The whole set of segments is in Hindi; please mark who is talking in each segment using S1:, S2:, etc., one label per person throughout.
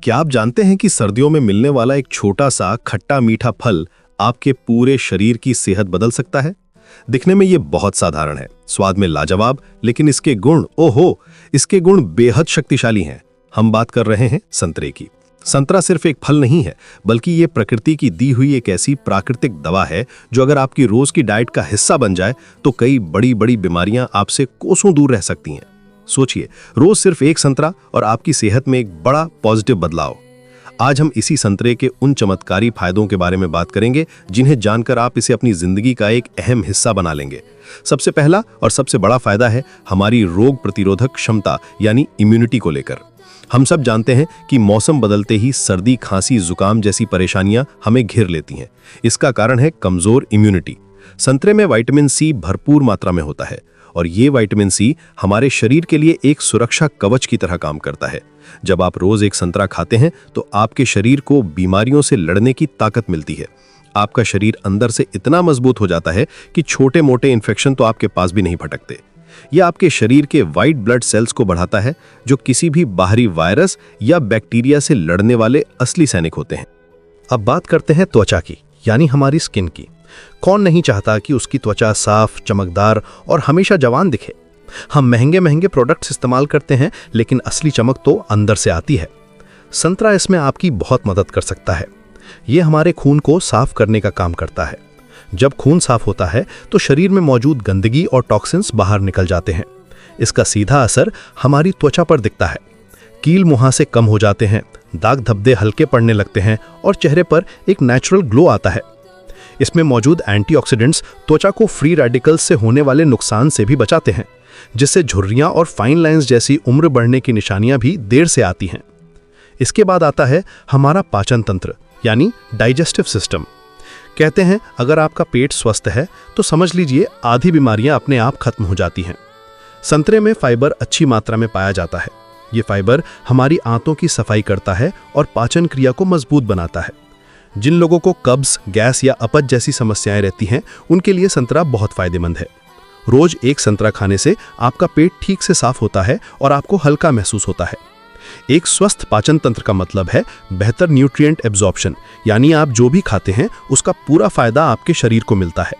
S1: क्या आप जानते हैं कि सर्दियों में मिलने वाला एक छोटा सा खट्टा मीठा फल आपके पूरे शरीर की सेहत बदल सकता है? दिखने में ये बहुत साधारण है, स्वाद में लाजवाब, लेकिन इसके गुण बेहद शक्तिशाली हैं। हम बात कर रहे हैं संतरे की। संतरा सिर्फ एक फल नहीं है, बल्कि ये प्रकृति की दी हुई एक ऐसी प्राकृतिक दवा है जो अगर आपकी रोज की डाइट का हिस्सा बन जाए तो कई बड़ी बड़ी बीमारियां आपसे कोसों दूर रह सकती हैं। सोचिए, रोज सिर्फ एक संतरा और आपकी सेहत में एक बड़ा पॉजिटिव बदलाव। आज हम इसी संतरे के उन चमत्कारी फायदों के बारे में बात करेंगे जिन्हें जानकर आप इसे अपनी जिंदगी का एक अहम हिस्सा बना लेंगे। सबसे पहला और सबसे बड़ा फायदा है हमारी रोग प्रतिरोधक क्षमता यानी इम्यूनिटी को लेकर। हम सब जानते हैं कि मौसम बदलते ही सर्दी, खांसी, जुकाम जैसी परेशानियां हमें घेर लेती हैं। इसका कारण है कमजोर इम्यूनिटी। संतरे में विटामिन सी भरपूर मात्रा में होता है और ये विटामिन सी हमारे शरीर के लिए एक सुरक्षा कवच की तरह काम करता है। जब आप रोज एक संतरा खाते हैं तो आपके शरीर को बीमारियों से लड़ने की ताकत मिलती है। आपका शरीर अंदर से इतना मजबूत हो जाता है कि छोटे मोटे इन्फेक्शन तो आपके पास भी नहीं फटकते। यह आपके शरीर के व्हाइट ब्लड सेल्स को बढ़ाता है, जो किसी भी बाहरी वायरस या बैक्टीरिया से लड़ने वाले असली सैनिक होते हैं।
S2: अब बात करते हैं त्वचा की, यानी हमारी स्किन की। कौन नहीं चाहता कि उसकी त्वचा साफ, चमकदार और हमेशा जवान दिखे। हम महंगे महंगे प्रोडक्ट्स इस्तेमाल करते हैं, लेकिन असली चमक तो अंदर से आती है। संतरा इसमें आपकी बहुत मदद कर सकता है। ये हमारे खून को साफ करने का काम करता है। जब खून साफ होता है तो शरीर में मौजूद गंदगी और टॉक्सिन्स बाहर निकल जाते हैं। इसका सीधा असर हमारी त्वचा पर दिखता है। कील मुहासे कम हो जाते हैं, दाग धब्बे हल्के पड़ने लगते हैं और चेहरे पर एक नेचुरल ग्लो आता है। इसमें मौजूद एंटीऑक्सीडेंट्स त्वचा को फ्री रेडिकल्स से होने वाले नुकसान से भी बचाते हैं, जिससे झुर्रियां और फाइन लाइंस जैसी उम्र बढ़ने की निशानियां भी देर से आती हैं। इसके बाद आता है हमारा पाचन तंत्र, यानी डाइजेस्टिव सिस्टम। कहते हैं अगर आपका पेट स्वस्थ है तो समझ लीजिए आधी बीमारियां अपने आप खत्म हो जाती हैं। संतरे में फाइबर अच्छी मात्रा में पाया जाता है। ये फाइबर हमारी आंतों की सफाई करता है और पाचन क्रिया को मजबूत बनाता है। जिन लोगों को कब्ज, गैस या अपच जैसी समस्याएं रहती हैं, उनके लिए संतरा बहुत फायदेमंद है। रोज एक संतरा खाने से आपका पेट ठीक से साफ होता है और आपको हल्का महसूस होता है। एक स्वस्थ पाचन तंत्र का मतलब है बेहतर न्यूट्रिएंट एब्जॉर्प्शन, यानी आप जो भी खाते हैं उसका पूरा फायदा आपके शरीर को मिलता है।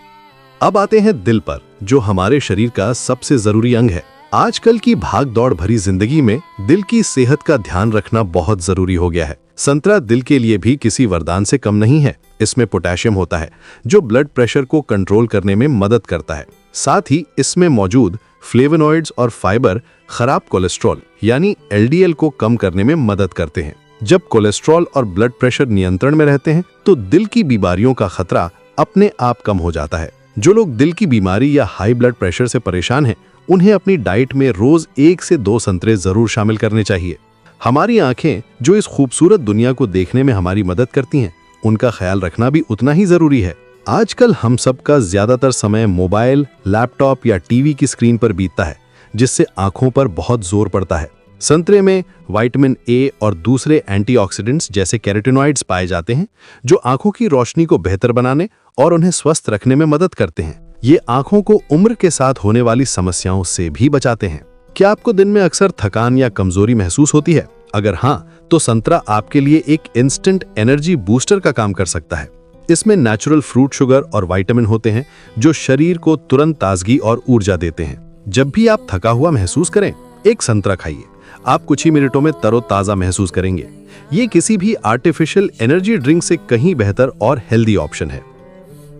S1: अब आते हैं दिल पर, जो हमारे शरीर का सबसे जरूरी अंग है। आजकल की भाग दौड़ भरी जिंदगी में दिल की सेहत का ध्यान रखना बहुत जरूरी हो गया है। संतरा दिल के लिए भी किसी वरदान से कम नहीं है। इसमें पोटेशियम होता है जो ब्लड प्रेशर को कंट्रोल करने में मदद करता है। साथ ही इसमें मौजूद फ्लेवोनॉइड्स और फाइबर खराब कोलेस्ट्रॉल यानी एलडीएल को कम करने में मदद करते हैं। जब कोलेस्ट्रॉल और ब्लड प्रेशर नियंत्रण में रहते हैं तो दिल की बीमारियों का खतरा अपने आप कम हो जाता है। जो लोग दिल की बीमारी या हाई ब्लड प्रेशर से परेशान हैं, उन्हें अपनी डाइट में रोज 1 से 2 संतरे जरूर शामिल करने चाहिए। हमारी आंखें जो इस खूबसूरत दुनिया को देखने में हमारी मदद करती हैं, उनका ख्याल रखना भी उतना ही जरूरी है। आजकल हम सबका ज्यादातर समय मोबाइल, लैपटॉप या टीवी की स्क्रीन पर बीतता है, जिससे आंखों पर बहुत जोर पड़ता है। संतरे में विटामिन ए और दूसरे एंटीऑक्सीडेंट्स जैसे कैरोटीनॉइड्स पाए जाते हैं, जो आंखों की रोशनी को बेहतर बनाने और उन्हें स्वस्थ रखने में मदद करते हैं। ये आंखों को उम्र के साथ होने वाली समस्याओं से भी बचाते हैं। क्या आपको दिन में अक्सर थकान या कमजोरी महसूस होती है? अगर हाँ, तो संतरा आपके लिए एक इंस्टेंट एनर्जी बूस्टर का काम कर सकता है। इसमें नेचुरल फ्रूट शुगर और विटामिन होते हैं जो शरीर को तुरंत ताजगी और ऊर्जा देते हैं। जब भी आप थका हुआ महसूस करें, एक संतरा खाइए। आप कुछ ही मिनटों में तरोताजा महसूस करेंगे। ये किसी भी आर्टिफिशियल एनर्जी ड्रिंक से कहीं बेहतर और हेल्दी ऑप्शन है।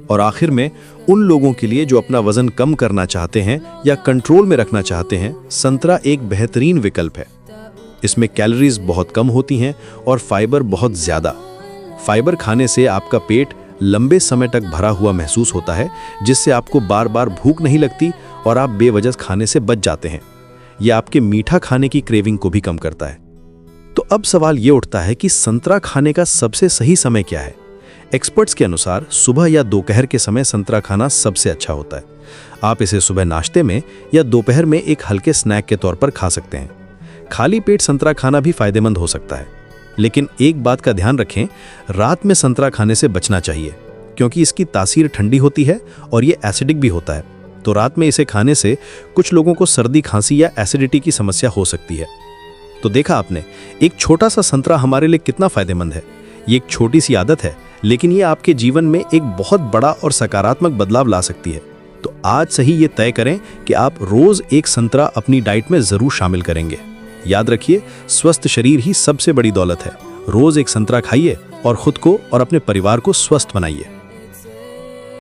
S3: और आखिर में उन लोगों के लिए जो अपना वजन कम करना चाहते हैं या कंट्रोल में रखना चाहते हैं, संतरा एक बेहतरीन विकल्प है। इसमें कैलोरीज बहुत कम होती हैं और फाइबर बहुत ज्यादा। फाइबर खाने से आपका पेट लंबे समय तक भरा हुआ महसूस होता है, जिससे आपको बार बार भूख नहीं लगती और आप बेवजह खाने से बच जाते हैं। यह आपके मीठा खाने की क्रेविंग को भी कम करता है। तो अब सवाल ये उठता है कि संतरा खाने का सबसे सही समय क्या है? एक्सपर्ट्स के अनुसार सुबह या दोपहर के समय संतरा खाना सबसे अच्छा होता है। आप इसे सुबह नाश्ते में या दोपहर में एक हल्के स्नैक के तौर पर खा सकते हैं। खाली पेट संतरा खाना भी फायदेमंद हो सकता है, लेकिन एक बात का ध्यान रखें, रात में संतरा खाने से बचना चाहिए, क्योंकि इसकी तासीर ठंडी होती है और ये एसिडिक भी होता है। तो रात में इसे खाने से कुछ लोगों को सर्दी, खांसी या एसिडिटी की समस्या हो सकती है। तो देखा आपने, एक छोटा सा संतरा हमारे लिए कितना फायदेमंद है। ये एक छोटी सी आदत है, लेकिन ये आपके जीवन में एक बहुत बड़ा और सकारात्मक बदलाव ला सकती है। तो आज से ही ये तय करें कि आप रोज एक संतरा अपनी डाइट में जरूर शामिल करेंगे। याद रखिए, स्वस्थ शरीर ही सबसे बड़ी दौलत है। रोज एक संतरा खाइए और खुद को और अपने परिवार को स्वस्थ बनाइए।